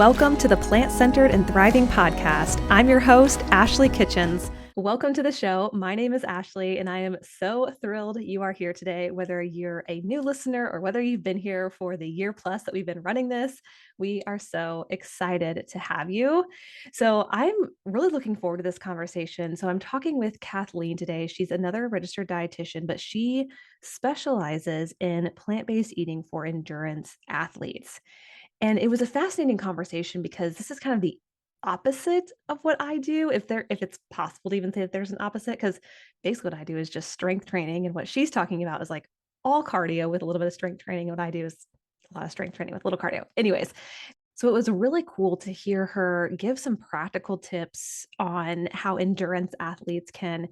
Welcome to the Plant-Centered and Thriving Podcast. I'm your host, Ashley Kitchens. Welcome to the show. My name is Ashley, and I am so thrilled you are here today. Whether you're a new listener or whether you've been here for the year plus that we've been running this, we are so excited to have you. So I'm really looking forward to this conversation. So I'm talking with Kathleen today. She's another registered dietitian, but she specializes in plant-based eating for endurance athletes. And it was a fascinating conversation because this is kind of the opposite of what I do, if it's possible to even say that there's an opposite, because basically what I do is just strength training. And what she's talking about is like all cardio with a little bit of strength training. And what I do is a lot of strength training with a little cardio. Anyways, so it was really cool to hear her give some practical tips on how endurance athletes can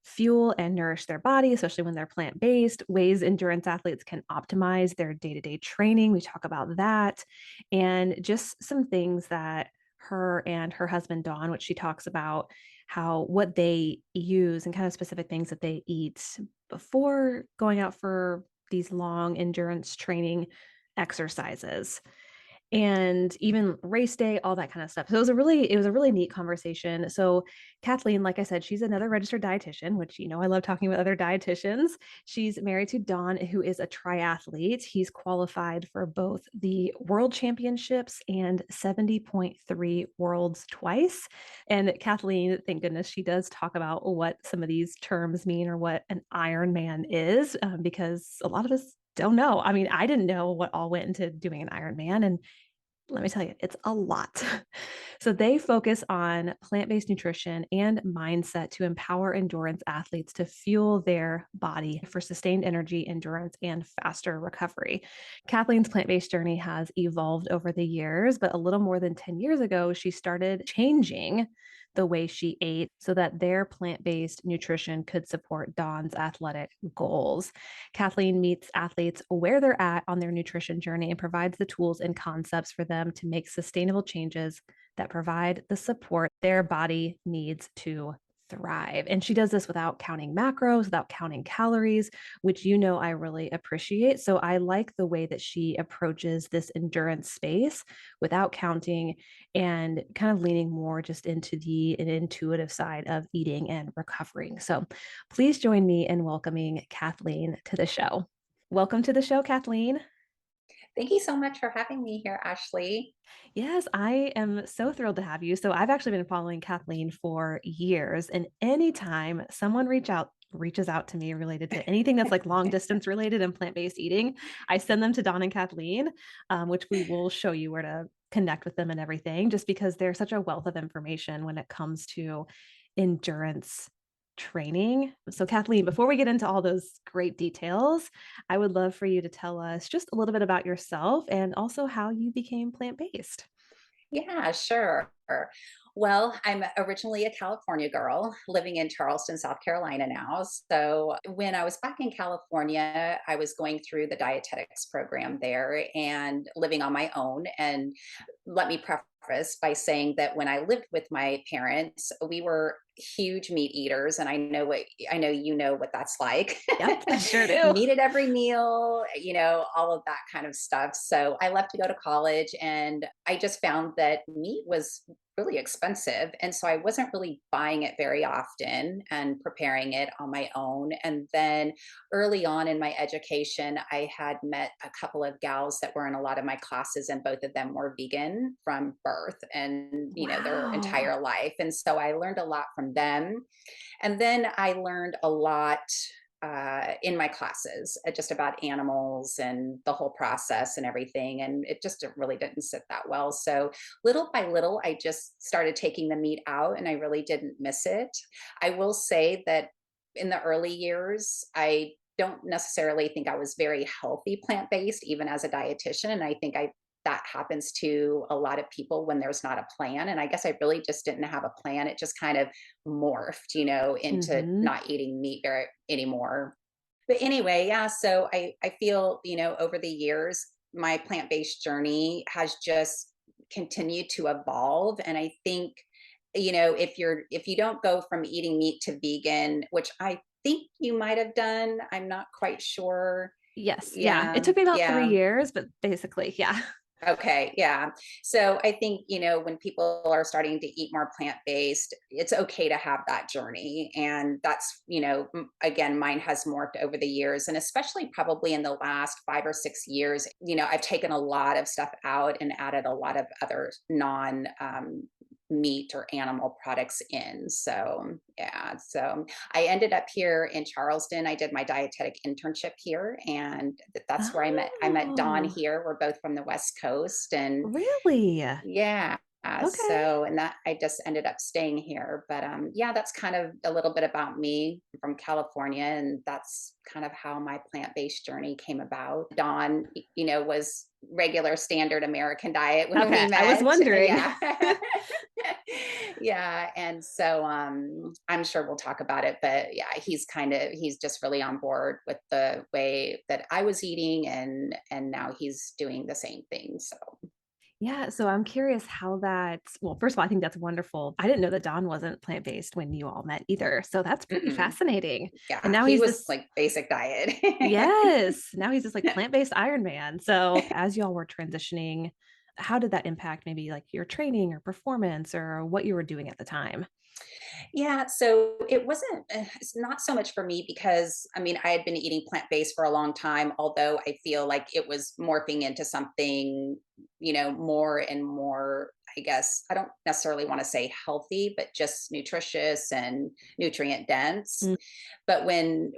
fuel and nourish their body, especially when they're plant-based, ways endurance athletes can optimize their day-to-day training. We talk about that, and just some things that her and her husband, Dawn, which she talks about how what they use and kind of specific things that they eat before going out for these long endurance training exercises and even race day, all that kind of stuff. So it was a really neat conversation. So Kathleen, like I said, she's another registered dietitian, which, I love talking with other dietitians. She's married to Don, who is a triathlete. He's qualified for both the world championships and 70.3 worlds twice. And Kathleen, thank goodness, she does talk about what some of these terms mean or what an Ironman is, because a lot of us don't know. I mean, I didn't know what all went into doing an Ironman, and let me tell you, it's a lot. So they focus on plant-based nutrition and mindset to empower endurance athletes to fuel their body for sustained energy, endurance, and faster recovery. Kathleen's plant-based journey has evolved over the years, but a little more than 10 years ago, she started changing the way she ate so that their plant-based nutrition could support Dawn's athletic goals. Kathleen meets athletes where they're at on their nutrition journey and provides the tools and concepts for them to make sustainable changes that provide the support their body needs to thrive. And she does this without counting macros, without counting calories, which I really appreciate. So I like the way that she approaches this endurance space without counting and kind of leaning more just into the intuitive side of eating and recovering. So please join me in welcoming Kathleen to the show. Welcome to the show, Kathleen. Thank you so much for having me here, Ashley. Yes, I am so thrilled to have you. So I've actually been following Kathleen for years, and anytime someone reaches out to me related to anything that's like long distance related and plant-based eating, I send them to Dawn and Kathleen, which we will show you where to connect with them and everything, just because they're such a wealth of information when it comes to endurance training. So Kathleen, before we get into all those great details, I would love for you to tell us just a little bit about yourself and also how you became plant-based. Yeah, sure. Well, I'm originally a California girl living in Charleston, South Carolina now. So when I was back in California, I was going through the dietetics program there and living on my own. And let me preface by saying that when I lived with my parents, we were huge meat eaters, and I know you know what that's like. Yep, I sure do. Meat at every meal, all of that kind of stuff. So I left to go to college, and I just found that meat was really expensive. And so I wasn't really buying it very often and preparing it on my own. And then early on in my education, I had met a couple of gals that were in a lot of my classes, and both of them were vegan from birth and, their Wow. entire life. And so I learned a lot from them. And then I learned a lot in my classes just about animals and the whole process and everything. And it just really didn't sit that well. So little by little, I just started taking the meat out, and I really didn't miss it. I will say that in the early years, I don't necessarily think I was very healthy plant based, even as a dietitian. And I think that happens to a lot of people when there's not a plan. And I guess I really just didn't have a plan. It just kind of morphed, into Mhm. not eating meat anymore. But anyway, yeah, so I feel, over the years, my plant-based journey has just continued to evolve. And I think, if you don't go from eating meat to vegan, which I think you might have done, I'm not quite sure. Yes, yeah. It Yeah, took me about 3 yeah. years, but basically, yeah. Okay, yeah. So I think, when people are starting to eat more plant-based, it's okay to have that journey. And that's, again, mine has morphed over the years. And especially probably in the last 5 or 6 years, I've taken a lot of stuff out and added a lot of other non meat or animal products in. So, yeah. So I ended up here in Charleston. I did my dietetic internship here, and that's where I met Dawn Oh, here. We're both from the West Coast, and really? yeah. Okay. So, and that I just ended up staying here. But yeah, that's kind of a little bit about me. I'm from California, and that's kind of how my plant-based journey came about. Dawn, was regular standard American diet when we Okay. I was met. wondering. Yeah. Yeah. And so I'm sure we'll talk about it, but yeah, he's just really on board with the way that I was eating, and now he's doing the same thing. So Yeah, so I'm curious how well, first of all, I think that's wonderful. I didn't know that Don wasn't plant-based when you all met either. So that's pretty mm-mm. fascinating. And Yeah, now he he's was this, like basic diet. yes, now he's this like plant-based Ironman. So as y'all were transitioning, how did that impact maybe like your training or performance or what you were doing at the time? Yeah, so it wasn't, it's not so much for me because I mean, I had been eating plant based for a long time, although I feel like it was morphing into something, more and more, I guess, I don't necessarily want to say healthy, but just nutritious and nutrient dense. Mm. But when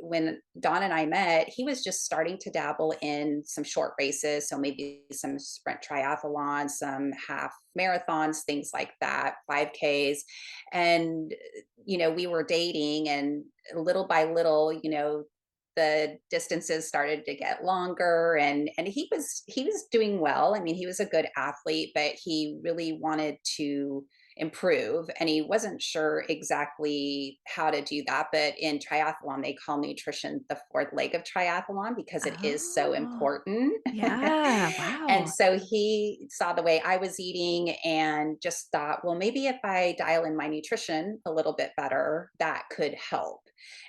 Don and I met, he was just starting to dabble in some short races, so maybe some sprint triathlons, some half marathons, things like that, 5Ks. And we were dating, and little by little, the distances started to get longer, and he was doing well. I mean, he was a good athlete, but he really wanted to improve, and he wasn't sure exactly how to do that. But in triathlon, they call nutrition the fourth leg of triathlon because it is so Oh, important. yeah. And Wow. so he saw the way I was eating and just thought, well, maybe if I dial in my nutrition a little bit better, that could help.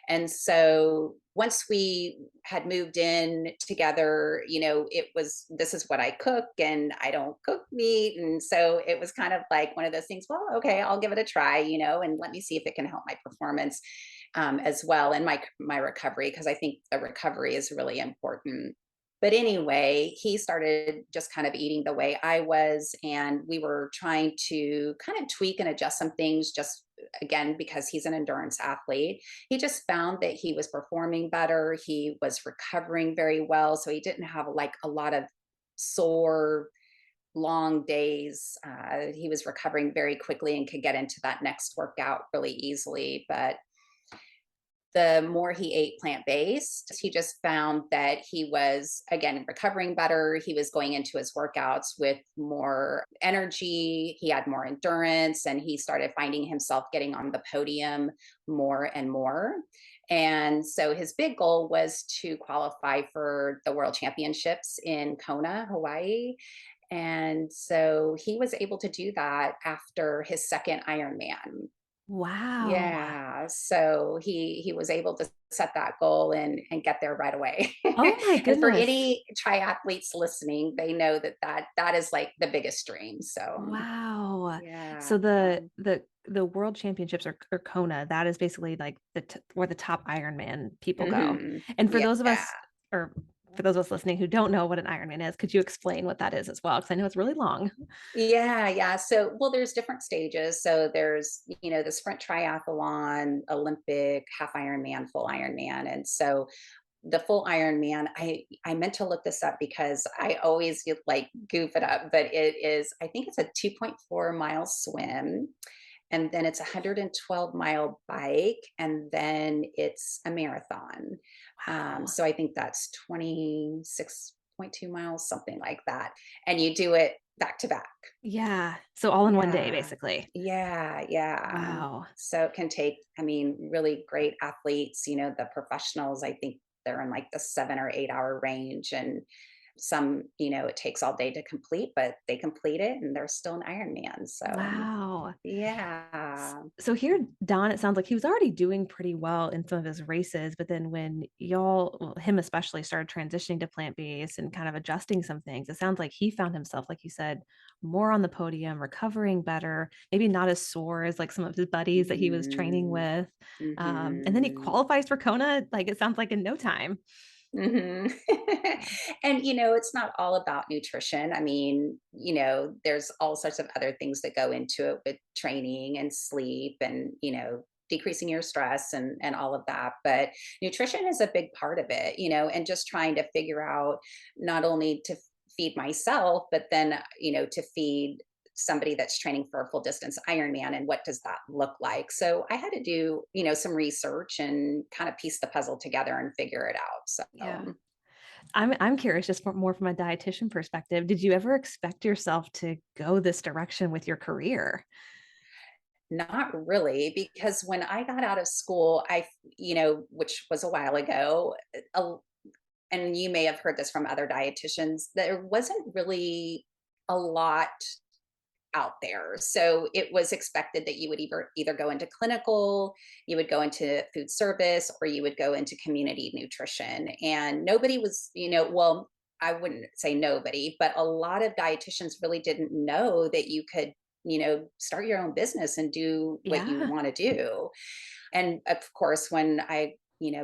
And so once we had moved in together, this is what I cook, and I don't cook meat. And so it was kind of like one of those things, well, okay, I'll give it a try, and let me see if it can help my performance as well, and my recovery, because I think the recovery is really important. But anyway, he started just kind of eating the way I was, and we were trying to kind of tweak and adjust some things, just again because he's an endurance athlete. He just found that he was performing better, he was recovering very well, so he didn't have like a lot of sore long days. He was recovering very quickly and could get into that next workout really easily. But the more he ate plant-based, he just found that he was, again, recovering better. He was going into his workouts with more energy, he had more endurance, and he started finding himself getting on the podium more and more. And so his big goal was to qualify for the World Championships in Kona, Hawaii. And so he was able to do that after his second Ironman. Wow. Yeah, so he was able to set that goal and get there right away. Oh my And for goodness. any triathletes listening, they know that is like the biggest dream. So Wow. yeah. So the world championships or Kona, that is basically like where the top Ironman people go. Mhm. And Yeah. for those of us listening who don't know what an Ironman is, could you explain what that is as well? Because I know it's really long. Yeah, yeah. So, well, there's different stages. So there's, the sprint triathlon, Olympic, half Ironman, full Ironman. And so the full Ironman, I meant to look this up because I always get, like goof it up, but it is, I think it's a 2.4 mile swim, and then it's a 112-mile bike, and then it's a marathon. Wow. So I think that's 26.2 miles, something like that. And you do it back to back. Yeah. So all in one day, Yeah. basically. Yeah, yeah. Wow. So it can take, I mean, really great athletes, the professionals, I think they're in like the 7 or 8 hour range. And Some, it takes all day to complete, but they complete it and they're still an Ironman. So Wow. yeah. So here, Don, it sounds like he was already doing pretty well in some of his races, but then when y'all, well, him especially, started transitioning to plant-based and kind of adjusting some things, it sounds like he found himself, like you said, more on the podium, recovering better, maybe not as sore as like some of his buddies that he was training Hmm. with. And then he Hmm. qualifies for Kona, like it sounds like in no time. Hmm. Yeah. And, it's not all about nutrition. I mean, there's all sorts of other things that go into it with training and sleep and, decreasing your stress and all of that. But nutrition is a big part of it, and just trying to figure out not only to feed myself, but then, to feed somebody that's training for a full distance Ironman and what does that look like. So I had to do, some research and kind of piece the puzzle together and figure it out. So Yeah. I'm curious, just more from a dietitian perspective. Did you ever expect yourself to go this direction with your career? not really, because when I got out of school, which was a while ago, and you may have heard this from other dietitians, there wasn't really a lot out there. So it was expected that you would either go into clinical, you would go into food service, or you would go into community nutrition. And nobody was, well, I wouldn't say nobody, but a lot of dietitians really didn't know that you could, start your own business and do what you Yeah. want to do. And of course, when I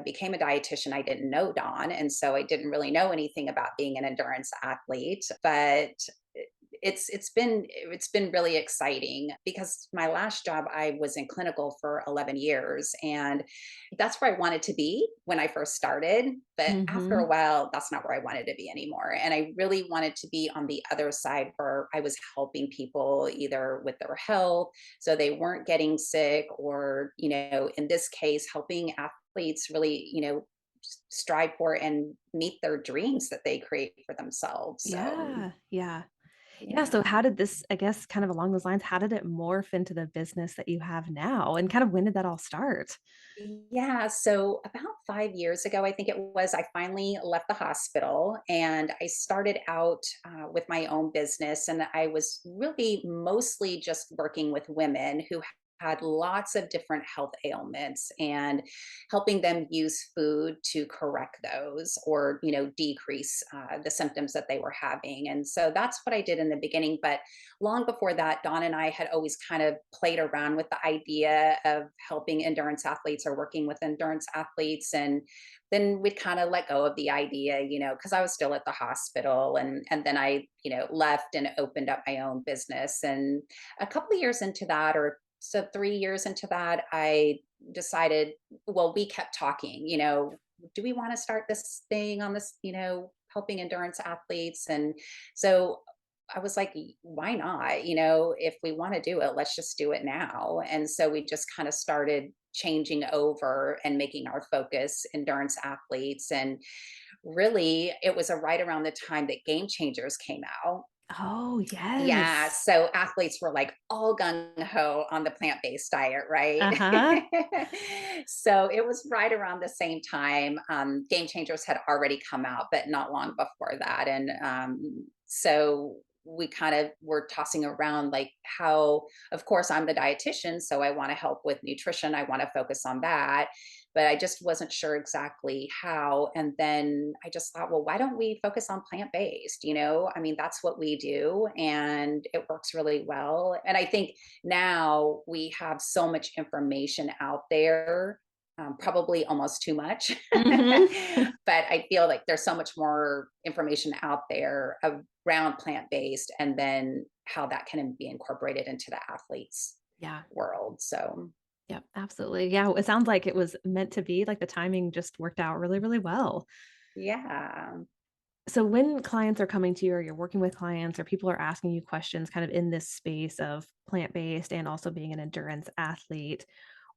became a dietitian, I didn't know Dawn, and so I didn't really know anything about being an endurance athlete. But it's been really exciting because my last job I was in clinical for 11 years, and that's where I wanted to be when I first started. But after a Mhm. while, that's not where I wanted to be anymore. And I really wanted to be on the other side where I was helping people either with their health so they weren't getting sick, or, in this case, helping athletes really, strive for and meet their dreams that they create for themselves. So, Yeah. Yeah. Yeah, so yeah. how did this, I guess, kind of along those lines, how did it morph into the business that you have now? And kind of when did that all start? Yeah, so about 5 years ago, I think it was, I finally left the hospital and I started out with my own business. And I was really mostly just working with women who had lots of different health ailments and helping them use food to correct those or, decrease the symptoms that they were having. And so that's what I did in the beginning. But long before that, Dawn and I had always kind of played around with the idea of helping endurance athletes or working with endurance athletes. And then we'd kind of let go of the idea, because I was still at the hospital. And then I, left and opened up my own business. And a couple of years into that, or so 3 years into that, I decided, well, we kept talking, do we want to start this thing on this, helping endurance athletes? And so I was like, why not? If we want to do it, let's just do it now. And so we just kind of started changing over and making our focus endurance athletes. And really, it was right around the time that Game Changers came out. Oh, Yeah, yes. so athletes were like all gung ho on the plant-based diet, right? Uh-huh. So it was right around the same time. Game Changers had already come out, but not long before that. And so we kind of were tossing around like how, of course, I'm the dietitian, so I want to help with nutrition. I want to focus on that, but I just wasn't sure exactly how. And then I just thought, well, why don't we focus on plant based? I mean, that's what we do and it works really well. And I think now we have so much information out there, probably almost too much. Mhm. But I feel like there's so much more information out there around plant based and then how that can be incorporated into the athlete's Yeah. world. So, Yep, absolutely. Yeah, it sounds like it was meant to be, like the timing just worked out really, really well. yeah. So when clients are coming to you or you're working with clients or people are asking you questions kind of in this space of plant-based and also being an endurance athlete,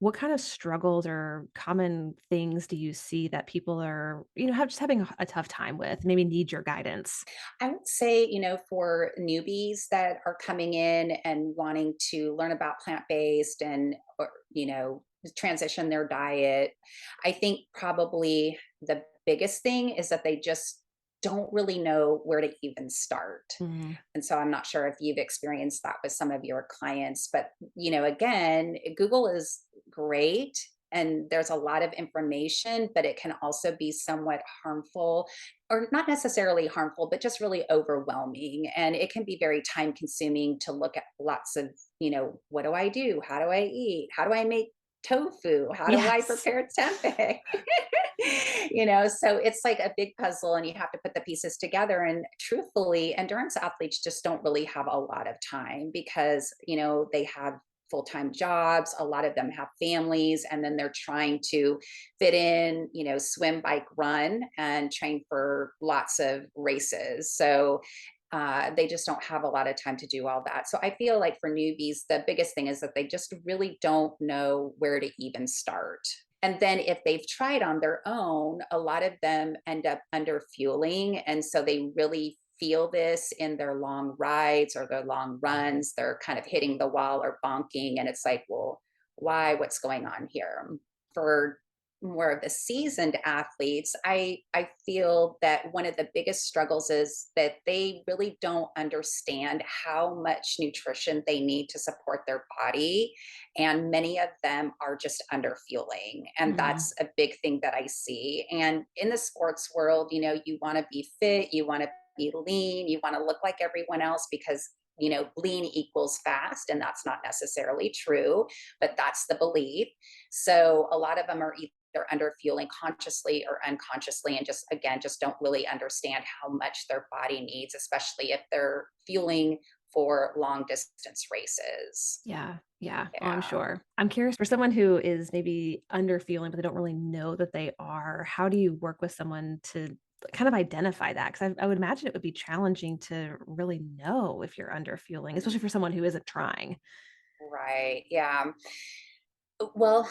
what kind of struggles or common things do you see that people are, have just having a tough time with, maybe need your guidance? I would say, for newbies that are coming in and wanting to learn about plant-based and, or, transition their diet, I think probably the biggest thing is that they just don't really know where to even start. Mhm. And so I'm not sure if you've experienced that with some of your clients, but again, Google is great and there's a lot of information, but it can also be somewhat harmful, or not necessarily harmful, but just really overwhelming. And it can be very time consuming to look at lots of, what do I do? How do I eat? How do I make tofu? How do I Yes. prepare tempeh? So it's like a big puzzle and you have to put the pieces together. And truthfully, endurance athletes just don't really have a lot of time because, they have full-time jobs. A lot of them have families, and then they're trying to fit in, swim, bike, run, and train for lots of races. So they just don't have a lot of time to do all that. So I feel like for newbies, the biggest thing is that they just really don't know where to even start. And then if they've tried on their own, a lot of them end up under fueling. And so they really feel this in their long rides or their long runs. They're kind of hitting the wall or bonking. And it's like, well, why? What's going on here? For more of the seasoned athletes, I feel that one of the biggest struggles is that they really don't understand how much nutrition they need to support their body, and many of them are just under fueling, and Mhm. that's a big thing that I see. And in the sports world, you want to be fit, you want to be lean, you want to look like everyone else because lean equals fast, and that's not necessarily true, but that's the belief. So a lot of them are either under fueling consciously or unconsciously, and just don't really understand how much their body needs, especially if they're fueling for long distance races. Yeah. Yeah. Oh, I'm Yeah. sure. I'm curious for someone who is maybe under feeling, but they don't really know that they are, how do you work with someone to kind of identify that? Because I would imagine it would be challenging to really know if you're under fueling, especially for someone who isn't trying. Right. Yeah. Well,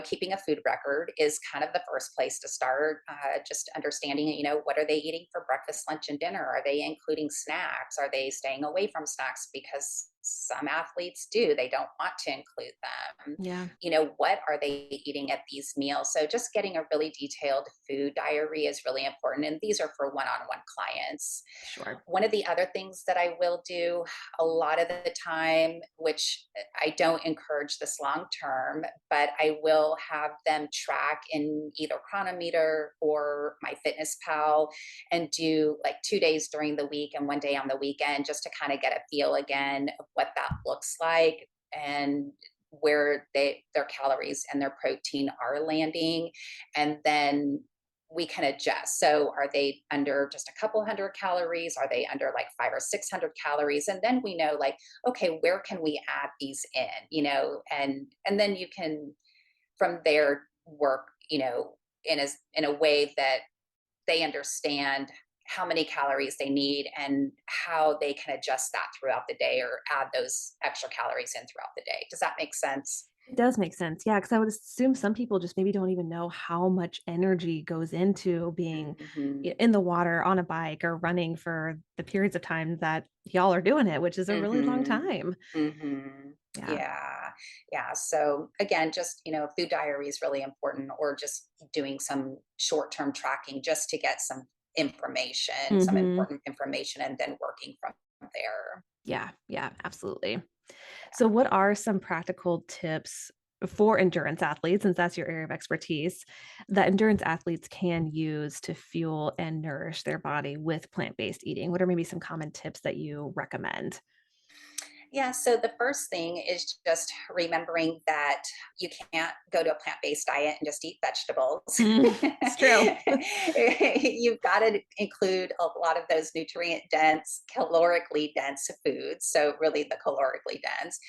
keeping a food record is kind of the first place to start. Just understanding, what are they eating for breakfast, lunch, and dinner? Are they including snacks? Are they staying away from snacks? Because some athletes do, they don't want to include them. Yeah. What are they eating at these meals? So just getting a really detailed food diary is really important. And these are for one on one clients. Sure. One of the other things that I will do a lot of the time, which I don't encourage this long term, but I will have them track in either Chronometer or my Fitness Pal and do like 2 days during the week and 1 day on the weekend just to kind of get a feel again of what that looks like and where their calories and their protein are landing. And then we can adjust. So are they under just a couple hundred calories? Are they under like 500 or 600 calories? And then we know like, okay, where can we add these in, and then you can from there work, in a way that they understand how many calories they need and how they can adjust that throughout the day or add those extra calories in throughout the day. Does that make sense? It does make sense. Yeah, because I would assume some people just maybe don't even know how much energy goes into being Hmm. in the water, on a bike, or running for the periods of time that y'all are doing it, which is a really long Hmm. time. Hmm. Yeah. Yeah. Yeah. So again, just, food diary is really important, or just doing some short-term tracking just to get some Mhm. important information, and then working from there. Yeah, yeah, absolutely. So what are some practical tips for endurance athletes, since that's your area of expertise, that endurance athletes can use to fuel and nourish their body with plant-based eating? What are maybe some common tips that you recommend? Yeah, so the first thing is just remembering that you can't go to a plant-based diet and just eat vegetables. Mm, it's true. You've got to include a lot of those nutrient dense, calorically dense foods. So, really, the calorically dense.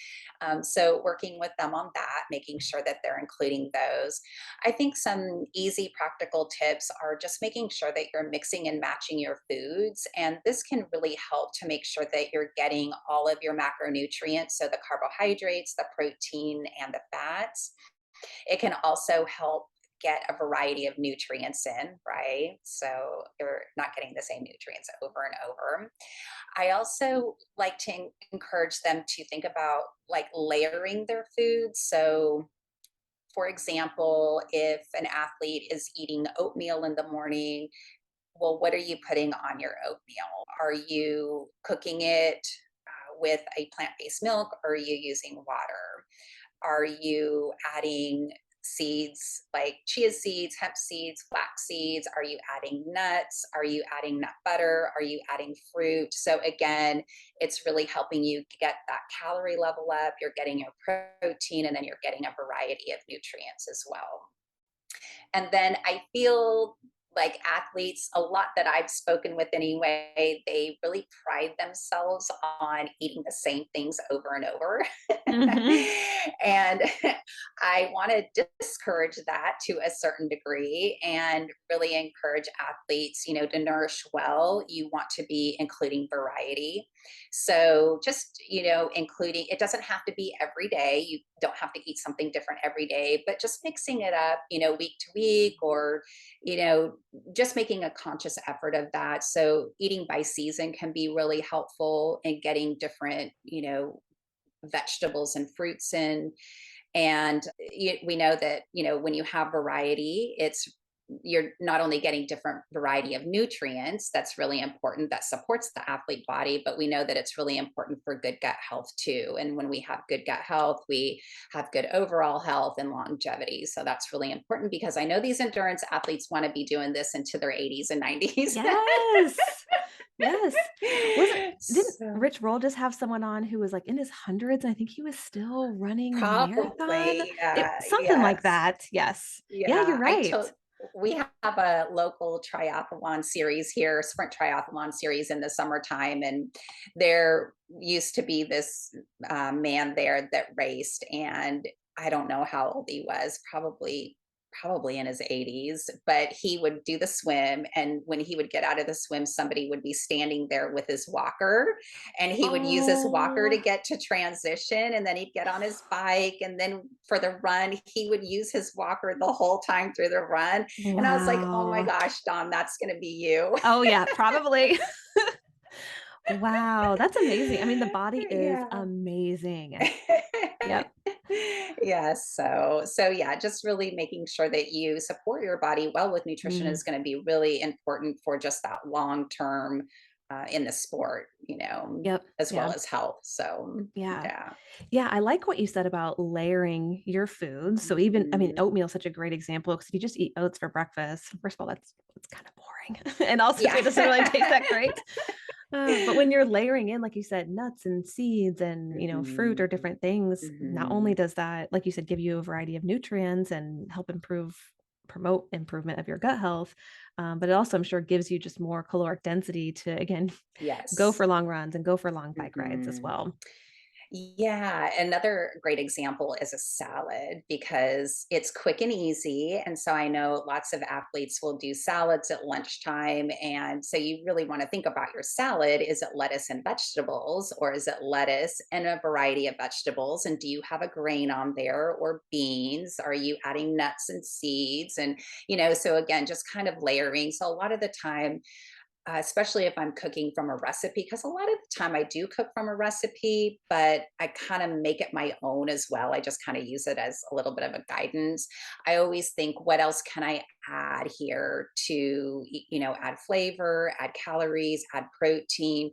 So, working with them on that, making sure that they're including those. I think some easy practical tips are just making sure that you're mixing and matching your foods. And this can really help to make sure that you're getting all of your macronutrients. So the carbohydrates, the protein, and the fats. It can also help get a variety of nutrients in, right? So you're not getting the same nutrients over and over. I also like to encourage them to think about like layering their foods. So for example, if an athlete is eating oatmeal in the morning, well, what are you putting on your oatmeal? Are you cooking it with a plant-based milk, or are you using water? Are you adding seeds like chia seeds, hemp seeds, flax seeds? Are you adding nuts? Are you adding nut butter? Are you adding fruit? So again, it's really helping you get that calorie level up. You're getting your protein, and then you're getting a variety of nutrients as well. And then I feel like athletes, a lot that I've spoken with anyway, they really pride themselves on eating the same things over and over. Mhm. And I want to discourage that to a certain degree and really encourage athletes, to nourish well. You want to be including variety. So just, including, it doesn't have to be every day. You don't have to eat something different every day, but just mixing it up, week to week, or, you know, just making a conscious effort of that. So eating by season can be really helpful in getting different, vegetables and fruits in. And we know that, when you have variety, you're not only getting different variety of nutrients that's really important, that supports the athlete body, but we know that it's really important for good gut health too. And when we have good gut health, we have good overall health and longevity. So that's really important, because I know these endurance athletes want to be doing this into their 80s and 90s. Yes. Yes. Didn't So Rich Roll just have someone on who was, like, in his hundreds? I think he was still running a marathon? probably, Something like yes. that, yes. Yeah, you're Yeah, right. we have a local triathlon series here, sprint triathlon series in the summertime, and there used to be this man there that raced, and I don't know how old he was, probably in his 80s, but he would do the swim, and when he would get out of the swim, somebody would be standing there with his walker, and he would use his walker to Oh, get to transition, and then he'd get on his bike, and then for the run he would use his walker the whole time through the run. And I was like, oh my wow. gosh, Dom, that's going to be you. Oh, yeah, probably. Wow, that's amazing. I mean, the body is Yeah. amazing. Yep. Yes, so yeah, just really making sure that you support your body well with nutrition Mm, is going to be really important for just that long term in the sport, yep, as well yeah. as health. So Yeah. yeah. Yeah, I like what you said about layering your foods. So even I mean, Mhm. oatmeal is such a great example because if you just eat oats for breakfast, first of all, that's kind of boring. And also Yeah. it doesn't really taste that great. But when you're layering in, like you said, nuts and seeds and, fruit or Mhm. different things, not only Mhm. does that, like you said, give you a variety of nutrients and help promote improvement of your gut health, but it also, I'm sure, gives you just more caloric density to, again, go Yes. for long runs and go for long bike rides as Mhm. well. Yeah, another great example is a salad, because it's quick and easy. And so I know lots of athletes will do salads at lunchtime. And so you really want to think about your salad. Is it lettuce and vegetables, or is it lettuce and a variety of vegetables? And do you have a grain on there, or beans? Are you adding nuts and seeds? And, so again, just kind of layering. So a lot of the time, especially if I'm cooking from a recipe, because a lot of the time I do cook from a recipe, but I kind of make it my own as well. I just kind of use it as a little bit of a guidance. I always think, what else can I add here to, add flavor, add calories, add protein,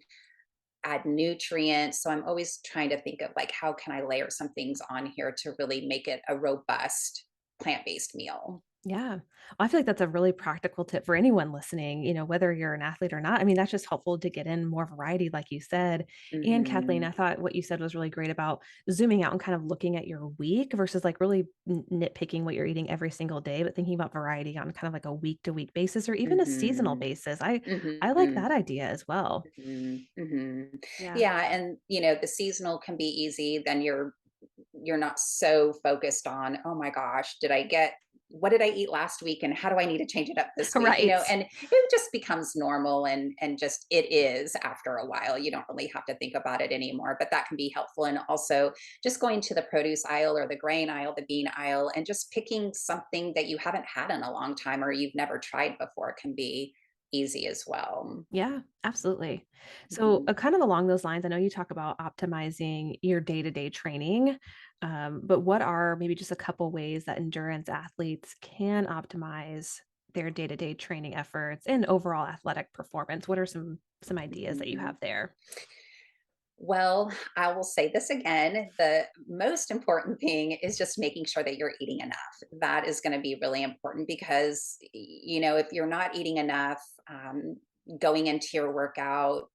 add nutrients. So I'm always trying to think of, like, how can I layer some things on here to really make it a robust plant-based meal. Yeah. Well, I feel like that's a really practical tip for anyone listening, whether you're an athlete or not. I mean, that's just helpful to get in more variety, like you said. And Kathleen, Hmm. I thought what you said was really great about zooming out and kind of looking at your week versus like really nitpicking what you're eating every single day, but thinking about variety on kind of like a week to week basis or even a seasonal Hmm. basis. I like Hmm. that idea as well. Mhm, mhm. Yeah. Yeah, and, the seasonal can be easy, then you're not so focused on, "Oh my gosh, what did I eat last week, and how do I need to change it up this week?" Right. And it just becomes normal, and just it is after a while. You don't really have to think about it anymore, but that can be helpful. And also just going to the produce aisle or the grain aisle, the bean aisle, and just picking something that you haven't had in a long time or you've never tried before can be easy as well. Yeah, absolutely. So, Mhm. kind of along those lines, I know you talk about optimizing your day-to-day training, but what are maybe just a couple ways that endurance athletes can optimize their day-to-day training efforts and overall athletic performance? What are some ideas that you Mhm. have there? Well, I will say this again. The most important thing is just making sure that you're eating enough. That is going to be really important because, if you're not eating enough, going into your workout,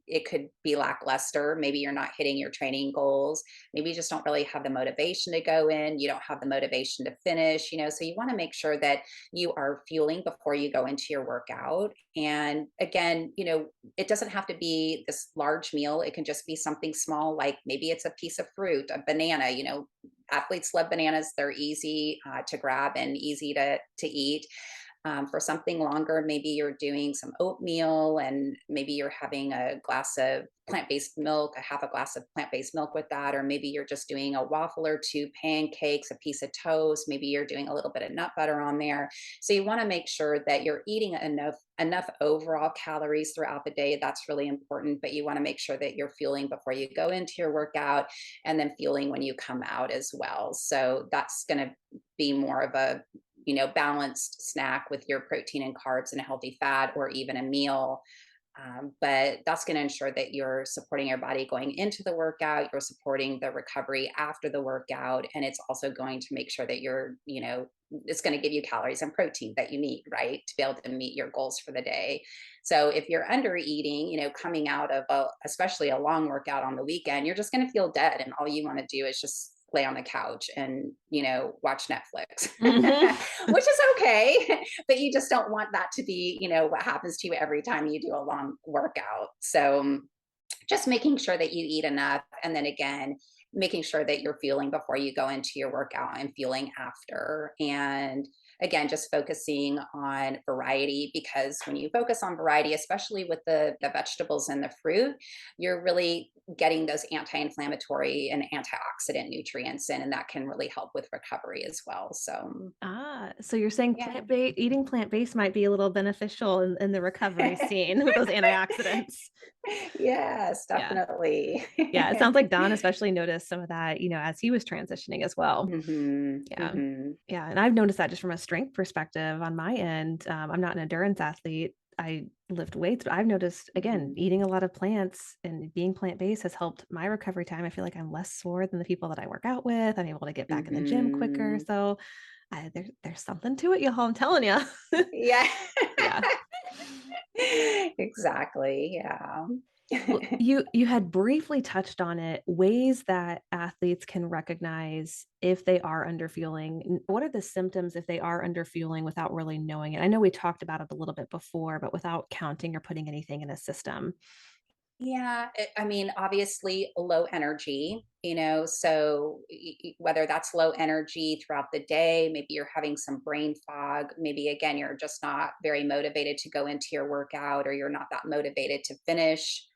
it could be lackluster. Maybe you're not hitting your training goals. Maybe you just don't really have the motivation to go in. You don't have the motivation to finish, so you want to make sure that you are fueling before you go into your workout. And again, it doesn't have to be this large meal. It can just be something small, like maybe it's a piece of fruit, a banana. Athletes love bananas. They're easy to grab and easy to eat. For something longer, maybe you're doing some oatmeal and maybe you're having a glass of plant based milk, a half a glass of plant based milk with that. Or maybe you're just doing a waffle or two, pancakes, a piece of toast. Maybe you're doing a little bit of nut butter on there. So you want to make sure that you're eating enough overall calories throughout the day. That's really important. But you want to make sure that you're fueling before you go into your workout and then fueling when you come out as well. So that's going to be more of a balanced snack with your protein and carbs and a healthy fat, or even a meal. But that's going to ensure that you're supporting your body going into the workout, you're supporting the recovery after the workout, and it's also going to make sure that it's going to give you calories and protein that you need, right, to be able to meet your goals for the day. So if you're under eating, coming out of especially a long workout on the weekend, you're just going to feel dead, and all you want to do is just lay on the couch and watch Netflix, Mhm. which is okay. But you just don't want that to be what happens to you every time you do a long workout. So just making sure that you eat enough, and then again, making sure that you're fueling before you go into your workout and fueling after. And again, just focusing on variety, because when you focus on variety, especially with the vegetables and the fruit, you're really getting those anti-inflammatory and antioxidant nutrients in, and that can really help with recovery as well. So So you're saying yeah. plant-based eating plant-based might be a little beneficial in the recovery scene with those antioxidants. Yes, Yeah. definitely. Yeah, it sounds like Don especially noticed some of that, as he was transitioning as well. Hmm. Yeah. Hmm. Yeah, and I've noticed that just from a strength perspective on my end. I'm not an endurance athlete. I lift weights, but I've noticed, again, Hmm. eating a lot of plants and being plant-based has helped my recovery time. I feel like I'm less sore than the people that I work out with. I'm able to get back in the gym quicker. Hmm. So there's something to it, y'all. I'm telling you. Yeah. Yeah. Exactly, yeah. Well, you had briefly touched on it, ways that athletes can recognize if they are underfueling. What are the symptoms if they are underfueling without really knowing it? I know we talked about it a little bit before, but without counting or putting anything in a system. Yeah, I mean, obviously low energy, so whether that's low energy throughout the day, maybe you're having some brain fog, maybe again, you're just not very motivated to go into your workout, or you're not that motivated to finish.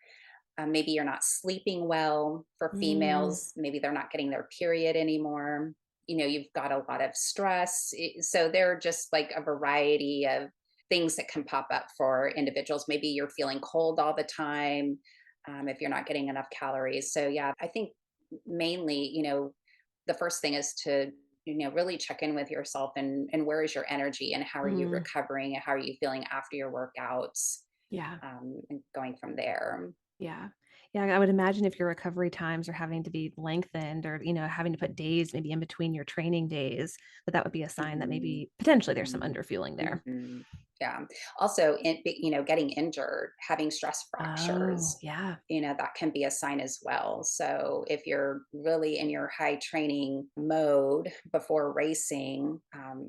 Maybe you're not sleeping well. For Mm, females, maybe they're not getting their period anymore. You've got a lot of stress. So there are just like a variety of things that can pop up for individuals. Maybe you're feeling cold all the time, if you're not getting enough calories. So, yeah, I think mainly, the first thing is to, really check in with yourself, and where is your energy, and how are you mm, recovering, and how are you feeling after your workouts, yeah. and going from there. Yeah. Yeah, I would imagine if your recovery times are having to be lengthened or, having to put days maybe in between your training days, that would be a sign that Mhm, maybe potentially there's some mhm, underfueling there. mhm. Yeah. Also, getting injured, having stress Oh, fractures, yeah. that can be a sign as well. So if you're really in your high training mode before racing,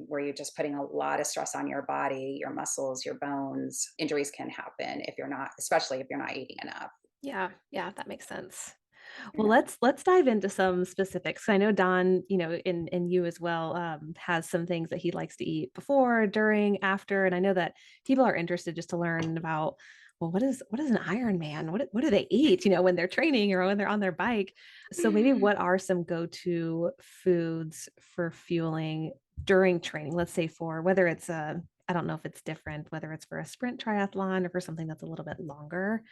where you're just putting a lot of stress on your body, your muscles, your bones, injuries can happen if you're not, especially if you're not eating enough. Yeah, yeah, that makes sense. Well, Yeah. let's dive into some specifics. I know Don, and you as well, has some things that he likes to eat before, during, after, and I know that people are interested just to learn about, well, what is an Ironman? What do they eat? When they're training or when they're on their bike. So maybe what are some go-to foods for fueling during training? Let's say for whether it's I don't know if it's different, whether it's for a sprint triathlon or for something that's a little bit longer.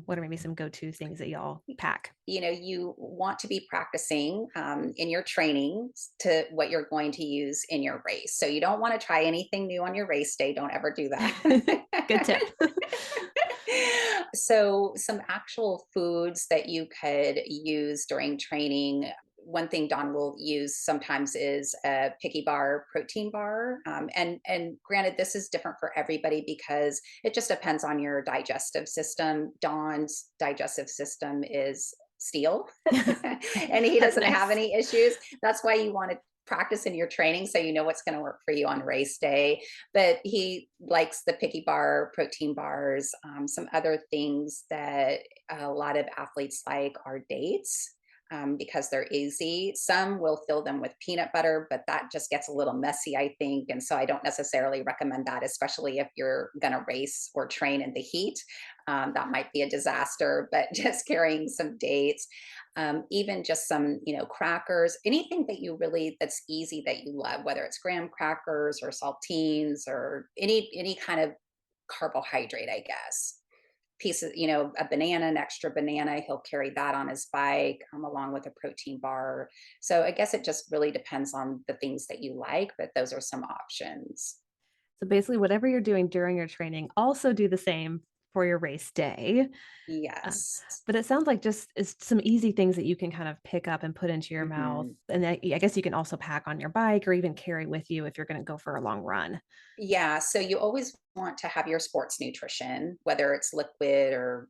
What are maybe some go-to things that y'all pack? You want to be practicing in your training to what you're going to use in your race. So you don't want to try anything new on your race day. Don't ever do that. Good tip. So, some actual foods that you could use during training. One thing Don will use sometimes is a picky bar protein bar, and granted, this is different for everybody because it just depends on your digestive system. Don's digestive system is steel, and he That's doesn't have nice. any issues. That's why you want to practice in your training so you know what's going to work for you on race day. But he likes the picky bar protein bars. Some other things that a lot of athletes like are dates. Because they're easy. Some will fill them with peanut butter, but that just gets a little messy, I think. And so I don't necessarily recommend that, especially if you're going to race or train in the heat. That might be a disaster, but just carrying some dates, even just some, crackers, anything that you really that's easy that you love, whether it's graham crackers or saltines or any kind of carbohydrate, I guess. Pieces, a banana, an extra banana, he'll carry that on his bike, along with a protein bar. So I guess it just really depends on the things that you like, but those are some options. So basically, whatever you're doing during your training, also do the same for your race day. Uh, Yes. but it sounds like just it's some easy things that you can kind of pick up and put into your mouth. Mhm. And I guess you can also pack on your bike or even carry with you if you're going to go for a long run. Yeah, so you always want to have your sports nutrition, whether it's liquid or,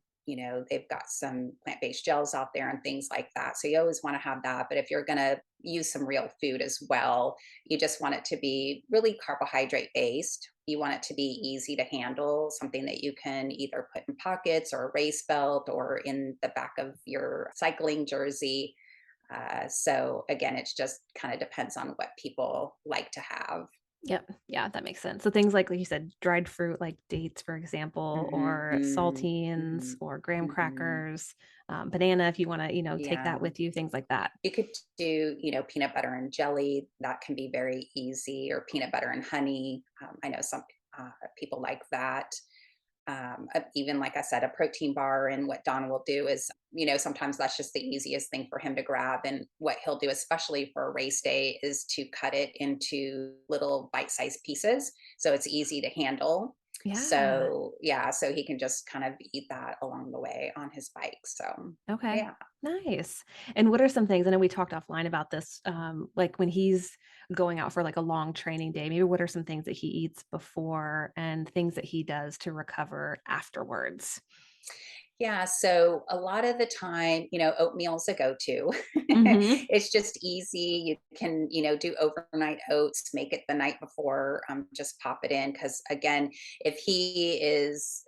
they've got some plant-based gels out there and things like that. So you always want to have that. But if you're going to use some real food as well, you just want it to be really carbohydrate based. You want it to be easy to handle, something that you can either put in pockets or a race belt or in the back of your cycling jersey. So again, it's just kind of depends on what people like to have. Yep. Yeah, that makes sense. So things like you said, dried fruit, like dates, for example, or Mhm, saltines mhm, or graham mhm. crackers, banana, if you want to, take that Yeah. with you, things like that. You could do, peanut butter and jelly. That can be very easy, or peanut butter and honey. I know some people like that. Even like I said, a protein bar. And what Don will do is, sometimes that's just the easiest thing for him to grab. And what he'll do, especially for a race day, is to cut it into little bite sized pieces. So it's easy to handle. Yeah. So, yeah, so he can just kind of eat that along the way on his bike. So, Okay. yeah. Nice. And what are some things? I know we talked offline about this. Like when he's going out for like a long training day, maybe what are some things that he eats before and things that he does to recover afterwards? Yeah, so a lot of the time, oatmeal's a go-to. Hmm. It's just easy. You can, do overnight oats, make it the night before, just pop it in. Because again, if he is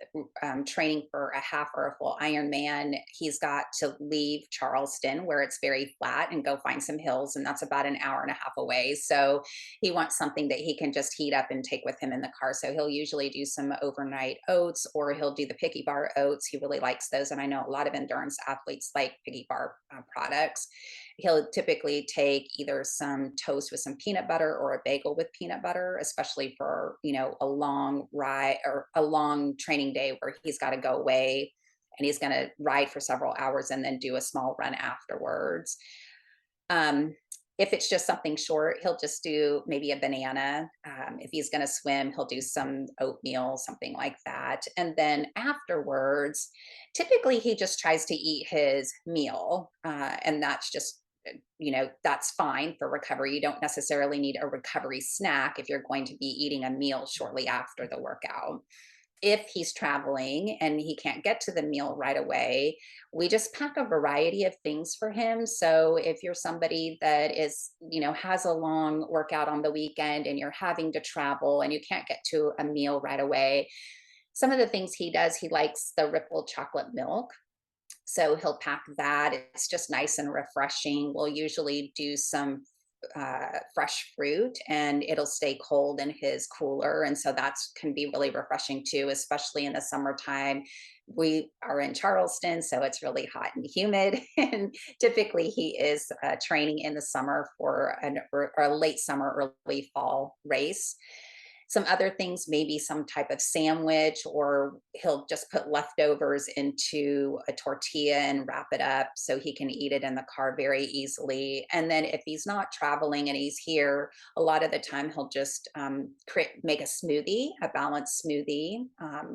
training for a half or a full Ironman, he's got to leave Charleston where it's very flat and go find some hills, and that's about an hour and a half away. So he wants something that he can just heat up and take with him in the car. So he'll usually do some overnight oats or he'll do the picky bar oats. He really likes those. And I know a lot of endurance athletes like picky bar products. He'll typically take either some toast with some peanut butter or a bagel with peanut butter, especially for, a long ride or a long training day where he's got to go away and he's going to ride for several hours and then do a small run afterwards. Um, if it's just something short, he'll just do maybe a banana. If he's going to swim, he'll do some oatmeal, something like that. And then afterwards, typically he just tries to eat his meal. And that's just, that's fine for recovery. You don't necessarily need a recovery snack if you're going to be eating a meal shortly after the workout. If he's traveling and he can't get to the meal right away, we just pack a variety of things for him. So if you're somebody that is, has a long workout on the weekend and you're having to travel and you can't get to a meal right away, some of the things he does, he likes the rippled chocolate milk. So he'll pack that. It's just nice and refreshing. We'll usually do some fresh fruit and it'll stay cold in his cooler. And so that's can be really refreshing too, especially in the summertime. We are in Charleston, so it's really hot and humid. And typically he is training in the summer for or a late summer, early fall race. some other things, maybe some type of sandwich, or he'll just put leftovers into a tortilla and wrap it up so he can eat it in the car very easily. And then if he's not traveling and he's here, a lot of the time he'll just make a smoothie, a balanced smoothie.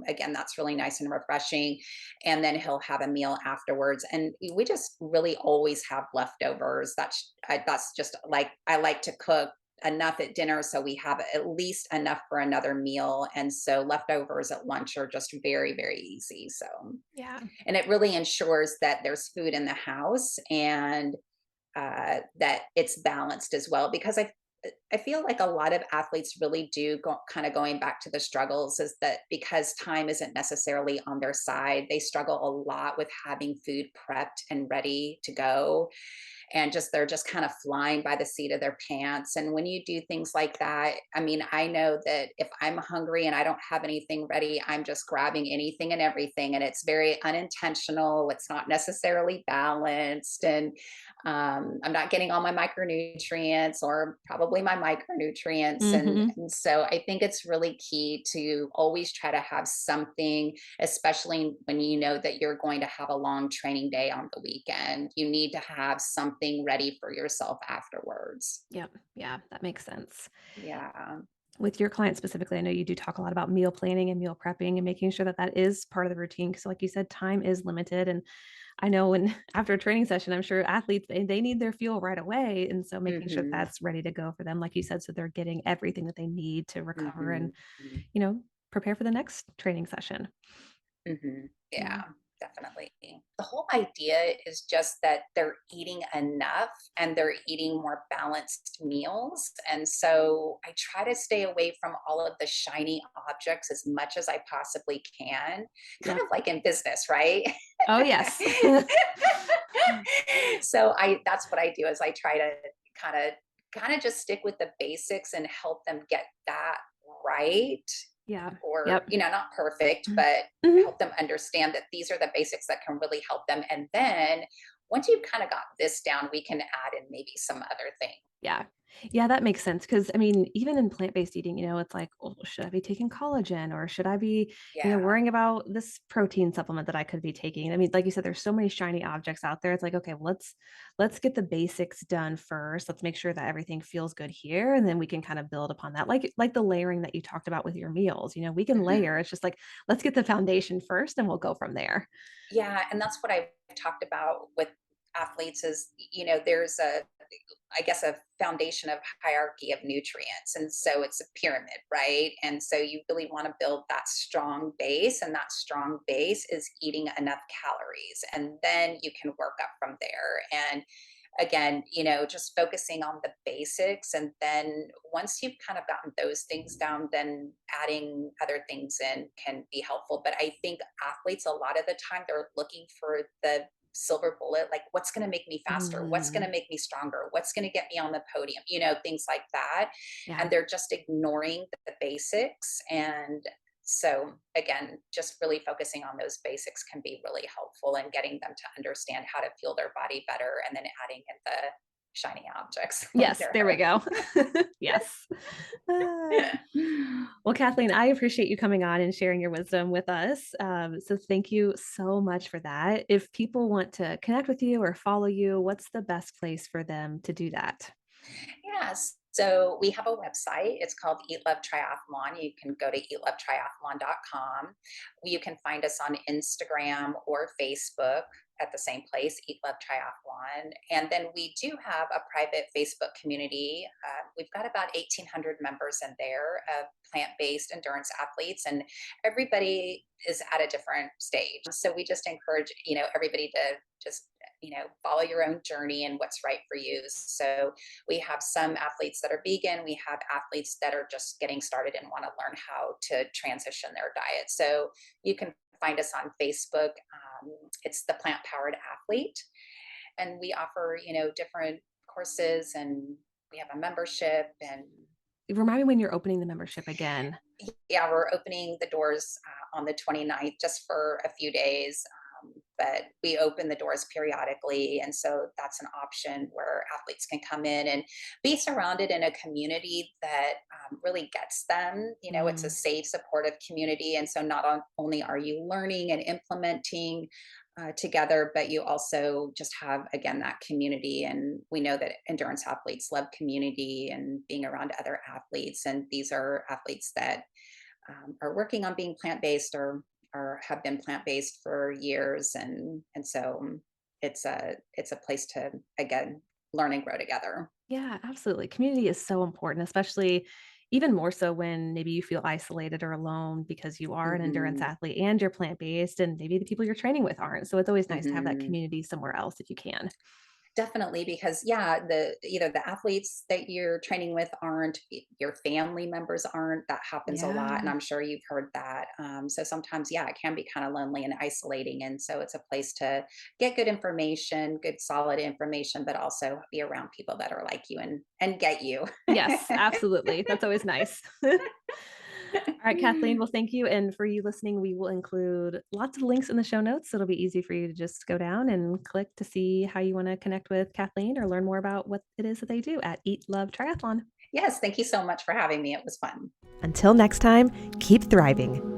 Again, that's really nice and refreshing. And then he'll have a meal afterwards. And we just really always have leftovers. That's just like I like to cook enough at dinner so we have at least enough for another meal. And so leftovers at lunch are just very, very easy. So, Yeah. and it really ensures that there's food in the house, and that it's balanced as well. Because I feel like a lot of athletes really do go, kind of going back to the struggles, is that because time isn't necessarily on their side, they struggle a lot with having food prepped and ready to go, and just they're just kind of flying by the seat of their pants. And when you do things like that, I mean, I know that if I'm hungry and I don't have anything ready, I'm just grabbing anything and everything, and it's very unintentional. It's not necessarily balanced, and I'm not getting all my micronutrients, or probably my micronutrients. and Hmm. and so I think it's really key to always try to have something, especially when you know that you're going to have a long training day on the weekend. You need to have something ready for yourself afterwards. Yep. Yeah, that makes sense. Yeah. With your client specifically, I know you do talk a lot about meal planning and meal prepping and making sure that that is part of the routine. Because, like you said, time is limited. And I know when after a training session, I'm sure athletes, they need their fuel right away. And so making sure Mhm. that's ready to go for them, like you said, so they're getting everything that they need to recover and, Mhm. Mhm. you know, prepare for the next training session. Yeah, Yeah. definitely. The whole idea is just that they're eating enough and they're eating more balanced meals. And so I try to stay away from all of the shiny objects as much as I possibly can, kind Yep. of like in business, right? Oh, yes. So I that's what I do, is I try to kind of just stick with the basics and help them get that right, Yeah. or Yep. not perfect, but Mhm. help them understand that these are the basics that can really help them. And then once you've kind of got this down, we can add in maybe some other things. Yeah. Yeah, that makes sense. Because I mean, even in plant-based eating, it's like, "Well, should I be taking collagen or should I be, Yeah. worrying about this protein supplement that I could be taking?" I mean, like you said, there's so many shiny objects out there. It's like, "Okay, well, let's get the basics done first. Let's make sure that everything feels good here, and then we can kind of build upon that." Like the layering that you talked about with your meals, we can Mhm. layer. It's just like, let's get the foundation first, and we'll go from there. Yeah, and that's what I've talked about with athletes is, there's I guess, a foundation of hierarchy of nutrients. And so it's a pyramid, right? And so you really want to build that strong base, and that strong base is eating enough calories. And then you can work up from there. And again, just focusing on the basics. And then once you've kind of gotten those things down, then adding other things in can be helpful. But I think athletes, a lot of the time, they're looking for the silver bullet, like what's going to make me faster, what's going Mhm. to make me stronger, what's going to get me on the podium, things like that. Yeah. And they're just ignoring the basics. And so again, just really focusing on those basics can be really helpful in getting them to understand how to fuel their body better, and then adding in the shiny objects Yes, later. there we go. Yes. Ah. Well, Kathleen, I appreciate you coming on and sharing your wisdom with us. So thank you so much for that. If people want to connect with you or follow you, what's the best place for them to do that? Yes. So we have a website. It's called Eat Love Triathlon. You can go to eatlovetriathlon.com. You can find us on Instagram or Facebook at the same place, Eat Love Triathlon. And then we do have a private Facebook community. We've got about 1,800 members in there of plant based endurance athletes, and everybody is at a different stage. So we just encourage, everybody to just, follow your own journey and what's right for you. So we have some athletes that are vegan. We have athletes that are just getting started and want to learn how to transition their diet. So you can find us on Facebook. It's the Plant Powered Athlete, and we offer different courses, and we have a membership. And Remind me when you're opening the membership again. yeah, we're opening the doors on the 29th, just for a few days. but we open the doors periodically. And so that's an option where athletes can come in and be surrounded in a community that really gets them. It's a Mm. safe, supportive community. And so only are you learning and implementing together, but you also just have, again, that community. And we know that endurance athletes love community and being around other athletes. And these are athletes that are working on being plant-based or have been plant-based for years. And so it's a place to, again, learn and grow together. Yeah, absolutely. Community is so important, especially even more so when maybe you feel isolated or alone because you are an endurance Hmm. athlete and you're plant-based and maybe the people you're training with aren't. So it's always nice to have that Hmm. community somewhere else if you can. Definitely, because yeah, the either the athletes that you're training with aren't, your family members aren't. That happens a lot, and Yeah. I'm sure you've heard that. So sometimes, yeah, it can be kind of lonely and isolating, and so it's a place to get good information, good solid information, but also be around people that are like you and get you. Yes, absolutely. That's always nice. All right, Kathleen. Well, thank you. And for you listening, we will include lots of links in the show notes. So it'll be easy for you to just go down and click to see how you want to connect with Kathleen or learn more about what it is that they do at Eat Love Triathlon. Yes, thank you so much for having me. It was fun. Until next time, keep thriving.